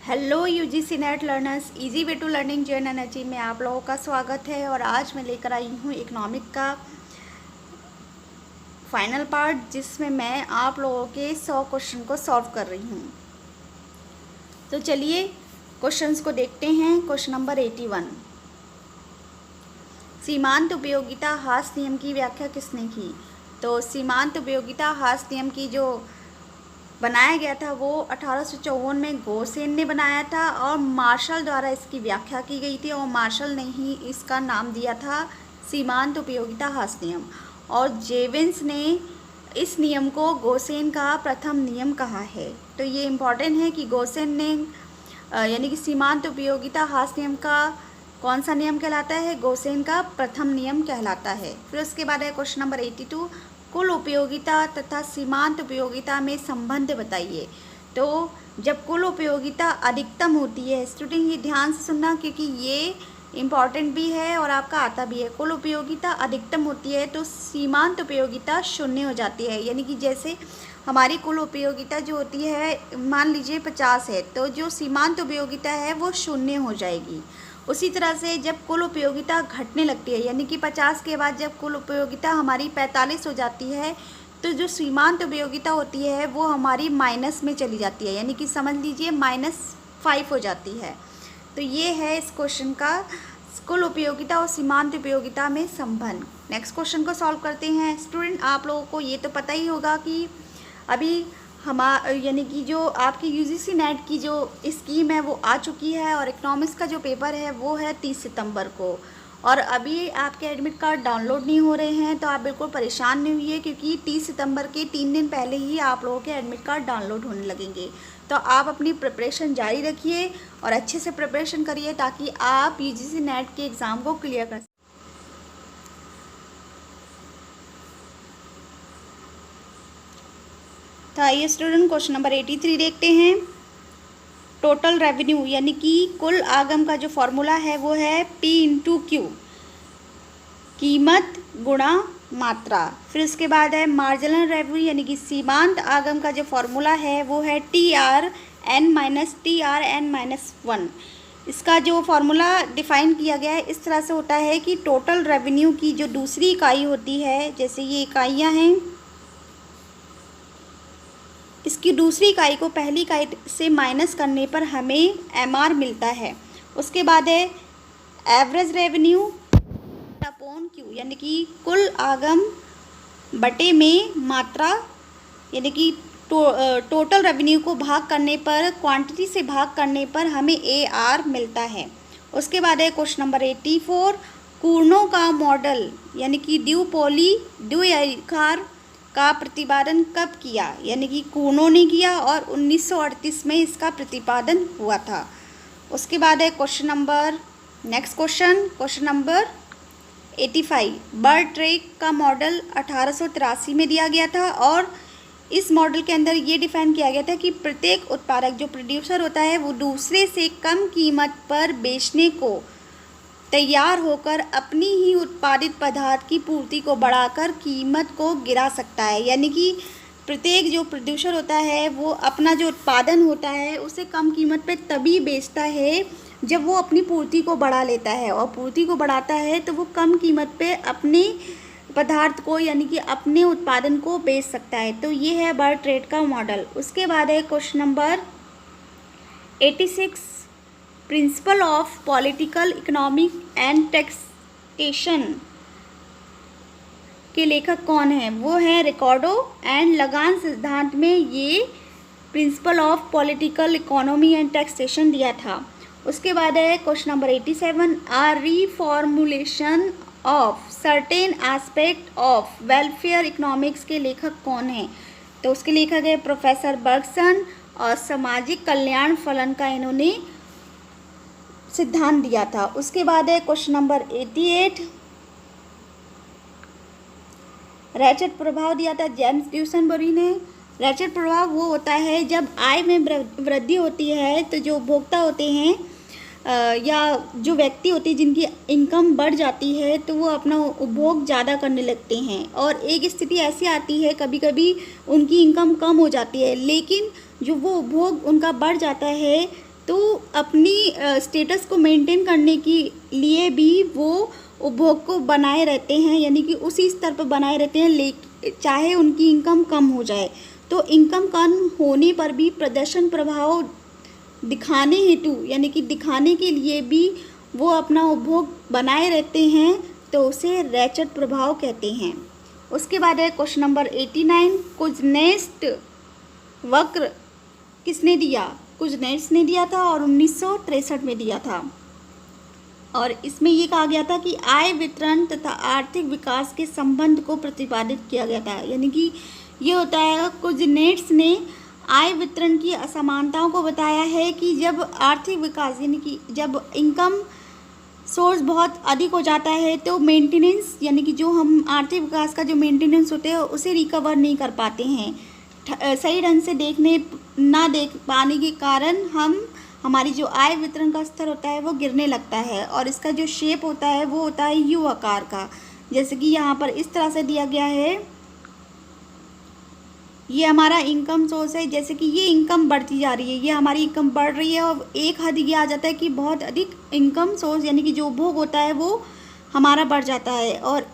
Hello UGC NET learners, easy way to learning gen energy में आप लोगों का स्वागत है। और आज मैं लेकर आई हूँ इकोनॉमिक का फाइनल पार्ट, जिसमें मैं आप लोगों के 100 क्वेश्चन को सॉल्व कर रही हूँ। तो चलिए क्वेश्चंस को देखते हैं। क्वेश्चन नंबर 81, सीमांत उपयोगिता हास नियम की व्याख्या किसने की? तो सीमांत उपयोगिता हास नियम की जो बनाया गया था वो 1854 में गोसेन ने बनाया था और मार्शल द्वारा इसकी व्याख्या की गई थी। और मार्शल ने ही इसका नाम दिया था सीमांत उपयोगिता हास नियम। और जेविन्स ने इस नियम को गोसेन का प्रथम नियम कहा है। तो ये इम्पॉर्टेंट है कि गोसेन ने यानी कि सीमांत उपयोगिता हास नियम का कौन सा नियम कहलाता है? गोसेन का प्रथम नियम कहलाता है। फिर उसके बाद है क्वेश्चन नंबर 82, कुल उपयोगिता तथा सीमांत उपयोगिता में संबंध बताइए। तो जब कुल उपयोगिता अधिकतम होती है, स्टूडेंट ये ध्यान से सुनना क्योंकि ये इम्पॉर्टेंट भी है और आपका आता भी है। कुल उपयोगिता अधिकतम होती है तो सीमांत उपयोगिता शून्य हो जाती है। यानी कि जैसे हमारी कुल उपयोगिता जो होती है, मान लीजिए 50 है, तो जो सीमांत उपयोगिता है वो शून्य हो जाएगी। उसी तरह से जब कुल उपयोगिता घटने लगती है, यानी कि 50 के बाद जब कुल उपयोगिता हमारी 45 हो जाती है, तो जो सीमांत उपयोगिता होती है वो हमारी माइनस में चली जाती है, यानी कि समझ लीजिए -5 हो जाती है। तो ये है इस क्वेश्चन का कुल उपयोगिता और सीमांत उपयोगिता में संबंध। नेक्स्ट क्वेश्चन को सॉल्व करते हैं। स्टूडेंट आप लोगों को ये तो पता ही होगा कि अभी यानी कि जो आपकी यूजीसी नेट की जो स्कीम है वो आ चुकी है और इकोनॉमिक्स का जो पेपर है वो है 30 सितंबर को। और अभी आपके एडमिट कार्ड डाउनलोड नहीं हो रहे हैं, तो आप बिल्कुल परेशान नहीं हुई क्योंकि 30 सितंबर के 3 दिन पहले ही आप लोगों के एडमिट कार्ड डाउनलोड होने लगेंगे। तो आप अपनी प्रिपरेशन जारी रखिए और अच्छे से प्रिपरेशन करिए ताकि आप यूजीसी नेट के एग्ज़ाम को क्लियर कर सकें। तो आइए स्टूडेंट क्वेश्चन नंबर 83 देखते हैं। टोटल रेवेन्यू यानी कि कुल आगम का जो फॉर्मूला है वो है P × Q, कीमत गुणा मात्रा। फिर उसके बाद है मार्जिनल रेवेन्यू यानी कि सीमांत आगम का जो फॉर्मूला है वो है TRN - TRN-1। इसका जो फॉर्मूला डिफाइन किया गया है इस तरह से होता है कि टोटल रेवेन्यू की जो दूसरी इकाई होती है, जैसे ये इकाइयाँ हैं, इसकी दूसरी इकाई को पहली इकाई से माइनस करने पर हमें MR मिलता है। उसके बाद है एवरेज रेवेन्यू अपॉन Q, यानी कि कुल आगम बटे में मात्रा, यानी कि टोटल रेवेन्यू को भाग करने पर, क्वांटिटी से भाग करने पर हमें AR मिलता है। उसके बाद है क्वेश्चन नंबर 84, कूर्नो का मॉडल यानी कि द्विआधार का प्रतिपादन कब किया? यानी कि कूर्नो ने किया और 1938 में इसका प्रतिपादन हुआ था। उसके बाद है नेक्स्ट क्वेश्चन नंबर 85, बर्ट्रेक का मॉडल 1883 में दिया गया था और इस मॉडल के अंदर ये डिफाइन किया गया था कि प्रत्येक उत्पादक जो प्रोड्यूसर होता है वो दूसरे से कम कीमत पर बेचने को तैयार होकर अपनी ही उत्पादित पदार्थ की पूर्ति को बढ़ाकर कीमत को गिरा सकता है। यानी कि प्रत्येक जो प्रोड्यूसर होता है वो अपना जो उत्पादन होता है उसे कम कीमत पे तभी बेचता है जब वो अपनी पूर्ति को बढ़ा लेता है, और पूर्ति को बढ़ाता है तो वो कम कीमत पे अपने पदार्थ को यानी कि अपने उत्पादन को बेच सकता है। तो ये है बर्ट्रेट का मॉडल। उसके बाद है question number 86, principal of political economic and taxation के लेखक कौन है? वो है रिकार्डो एंड लगान सिद्धांत में ये principle of political economy and taxation दिया था। उसके बाद है question number 87, reformulation of certain aspect of welfare economics के लेखक कौन है? तो उसके लेखक है प्रोफेसर बर्गसन और सामाजिक कल्याण फलन का इन्होंने सिद्धांत दिया था। उसके बाद है क्वेश्चन नंबर 88, रैचेट प्रभाव दिया था जेम्स ड्यूसनबरी ने। रैचेट प्रभाव वो होता है जब आय में वृद्धि होती है तो जो उपभोक्ता होते हैं या जो व्यक्ति होते हैं जिनकी इनकम बढ़ जाती है तो वो अपना उपभोग ज़्यादा करने लगते हैं, और एक स्थिति ऐसी आती है कभी कभी उनकी इनकम कम हो जाती है लेकिन जो वो उपभोग उनका बढ़ जाता है तो अपनी स्टेटस को मेंटेन करने के लिए भी वो उपभोग को बनाए रहते हैं, यानी कि उसी स्तर पर बनाए रहते हैं चाहे उनकी इनकम कम हो जाए। तो इनकम कम होने पर भी प्रदर्शन प्रभाव दिखाने हेतु, यानी कि दिखाने के लिए भी वो अपना उपभोग बनाए रहते हैं, तो उसे रैचट प्रभाव कहते हैं। उसके बाद है क्वेश्चन नंबर 89, कुज़नेट्स वक्र किसने दिया? कुज़नेट्स ने दिया था और 1963 में दिया था। और इसमें ये कहा गया था कि आय वितरण तथा आर्थिक विकास के संबंध को प्रतिपादित किया गया था, यानी कि ये होता है कुज़नेट्स ने आय वितरण की असमानताओं को बताया है कि जब आर्थिक विकास, यानी कि जब इनकम सोर्स बहुत अधिक हो जाता है तो मेंटेनेंस, यानी कि जो हम आर्थिक विकास का जो मेंटेनेंस होते हैं उसे रिकवर नहीं कर पाते हैं, सही ढंग से ना देख पाने के कारण हमारी जो आय वितरण का स्तर होता है वो गिरने लगता है, और इसका जो शेप होता है वो होता है यू आकार का। जैसे कि यहाँ पर इस तरह से दिया गया है, ये हमारा इनकम सोर्स है, जैसे कि ये इनकम बढ़ती जा रही है, ये हमारी इनकम बढ़ रही है और एक हद ये आ जाता है कि बहुत अधिक इनकम सोर्स, यानी कि जो उपभोग होता है वो हमारा बढ़ जाता है और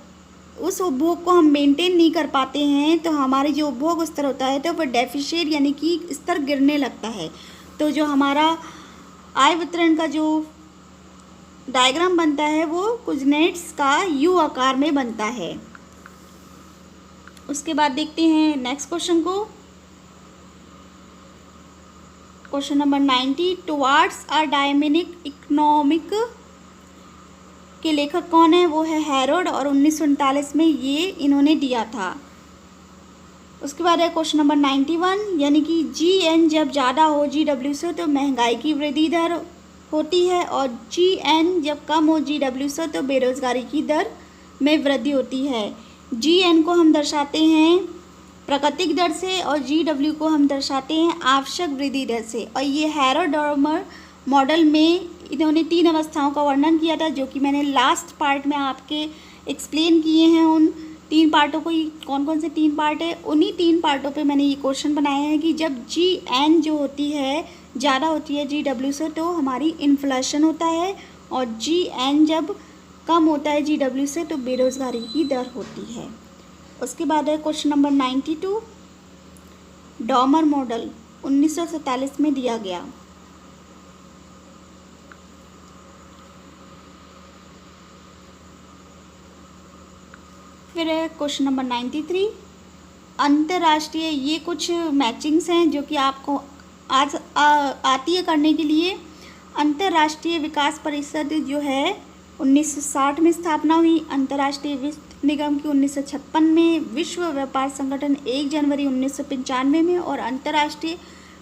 उस उपभोग को हम मेंटेन नहीं कर पाते हैं, तो हमारे जो उपभोग स्तर होता है तो वह डेफिशिएट, यानी कि स्तर गिरने लगता है। तो जो हमारा आय वितरण का जो डायग्राम बनता है वो कुज़नेट्स का यू आकार में बनता है। उसके बाद देखते हैं नेक्स्ट क्वेश्चन को, question number 90, towards a dynamic economic के लेखक कौन है? वो है हैरोल्ड, और 1939 में ये इन्होंने दिया था। उसके बाद है क्वेश्चन नंबर 91, यानी कि GN जब ज़्यादा हो GW से तो महंगाई की वृद्धि दर होती है, और GN जब कम हो GW से तो बेरोजगारी की दर में वृद्धि होती है। GN को हम दर्शाते हैं प्राकृतिक दर से और GW को हम दर्शाते हैं आवश्यक वृद्धि दर से। और ये हैरोल्ड मॉडल में इन्होंने 3 अवस्थाओं का वर्णन किया था, जो कि मैंने लास्ट पार्ट में आपके एक्सप्लेन किए हैं। उन 3 पार्टों को, कौन कौन से 3 पार्ट है, उन्हीं 3 पार्टों पे मैंने ये क्वेश्चन बनाए हैं कि जब GN जो होती है ज़्यादा होती है GW से तो हमारी इन्फ्लेशन होता है, और GN जब कम होता है GW से तो बेरोजगारी की दर होती है। उसके बाद है क्वेश्चन नंबर 92, डॉमर मॉडल 1947 में दिया गया। फिर है क्वेश्चन नंबर 93, अंतर्राष्ट्रीय, ये कुछ मैचिंग्स हैं जो कि आपको आज आती है करने के लिए। अंतर्राष्ट्रीय विकास परिषद जो है 1960 में स्थापना हुई, अंतर्राष्ट्रीय वित्त निगम की 1956 में, विश्व व्यापार संगठन 1 जनवरी 1995 में, और अंतर्राष्ट्रीय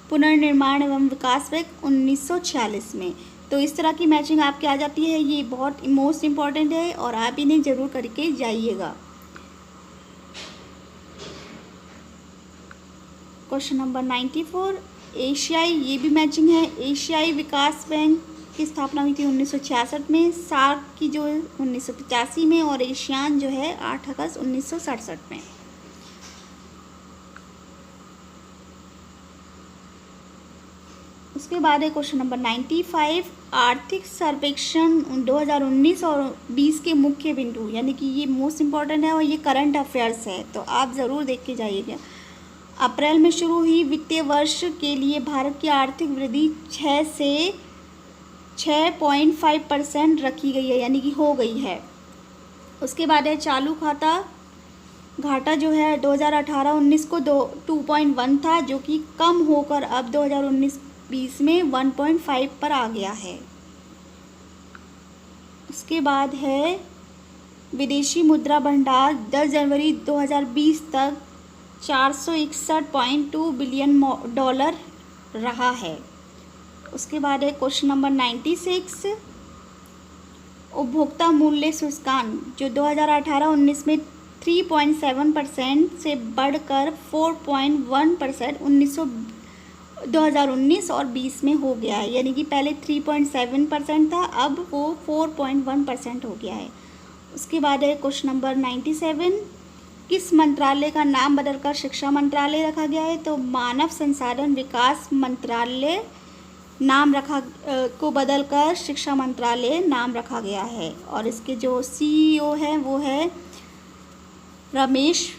पुनर्निर्माण एवं विकास बैंक 1946 में। तो इस तरह की मैचिंग आपकी आ जाती है, ये बहुत मोस्ट इम्पॉर्टेंट है और आप इन्हें ज़रूर करके जाइएगा। क्वेश्चन नंबर 94, एशियाई, ये भी मैचिंग है। एशियाई विकास बैंक की स्थापना हुई थी 1966 में, सार्क की जो 1985 में, और एशियान जो है 8 अगस्त 1967 में। उसके बाद है क्वेश्चन नंबर 95, आर्थिक सर्वेक्षण 2019 और 20 के मुख्य बिंदु, यानी कि ये मोस्ट इम्पॉर्टेंट है और ये करंट अफेयर्स है, तो आप ज़रूर देख के जाइएगा। अप्रैल में शुरू हुई वित्तीय वर्ष के लिए भारत की आर्थिक वृद्धि 6 से 6.5% रखी गई है, यानी कि हो गई है। उसके बाद है चालू खाता घाटा जो है 2018-19 को 2.1 था, जो कि कम होकर अब 2019-20 में 1.5 पर आ गया है। उसके बाद है विदेशी मुद्रा भंडार 10 जनवरी 2020 तक $461.2 बिलियन रहा है। उसके बाद है क्वेश्चन नंबर 96, उपभोक्ता मूल्य सूचकांक जो 2018-19 में 3.7% से बढ़कर 4.1% 2019 और 20 में हो गया है, यानी कि पहले 3.7% था, अब वो 4.1% हो गया है। उसके बाद है क्वेश्चन नंबर 97, किस मंत्रालय का नाम बदलकर शिक्षा मंत्रालय रखा गया है? तो मानव संसाधन विकास मंत्रालय नाम रखा को बदलकर शिक्षा मंत्रालय नाम रखा गया है। और इसके जो CEO हैं वो है रमेश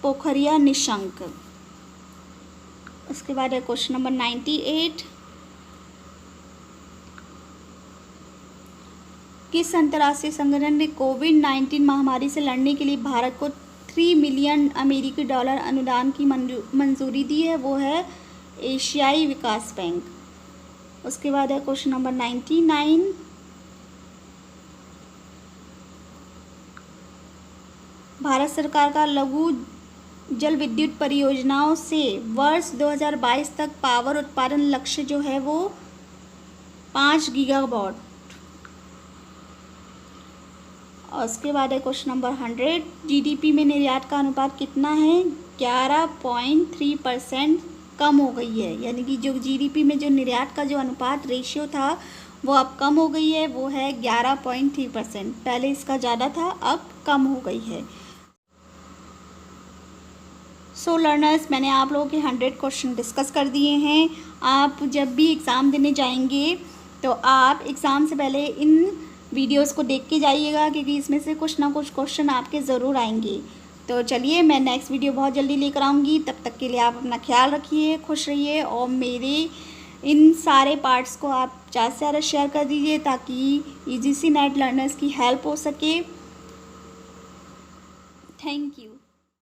पोखरियाल निशंक। उसके बाद है क्वेश्चन नंबर 98। किस अंतर्राष्ट्रीय संगठन ने कोविड-19 महामारी से लड़ने के लिए भारत को 3 मिलियन अमेरिकी डॉलर अनुदान की मंजूरी दी है? वो है एशियाई विकास बैंक। उसके बाद है क्वेश्चन नंबर 99। भारत सरकार का लघु जल विद्युत परियोजनाओं से वर्ष 2022 तक पावर उत्पादन लक्ष्य जो है वो 5 गीगावाट। और उसके बाद है क्वेश्चन नंबर 100। GDP में निर्यात का अनुपात कितना है? 11.3% कम हो गई है। यानी कि जो GDP में जो निर्यात का जो अनुपात रेशियो था वो अब कम हो गई है, वो है 11.3%। पहले इसका ज़्यादा था, अब कम हो गई है। सो लर्नर्स, मैंने आप लोगों के 100 क्वेश्चन डिस्कस कर दिए हैं। आप जब भी एग्ज़ाम देने जाएंगे तो आप एग्ज़ाम से पहले इन वीडियोस को देख के जाइएगा, क्योंकि इसमें से कुछ ना कुछ क्वेश्चन आपके ज़रूर आएंगे। तो चलिए, मैं नेक्स्ट वीडियो बहुत जल्दी लेकर आऊँगी। तब तक के लिए आप अपना ख्याल रखिए, खुश रहिए, और मेरे इन सारे पार्ट्स को आप ज़्यादा से ज़्यादा शेयर कर दीजिए ताकि UGC नेट लर्नर्स की हेल्प हो सके। Thank you.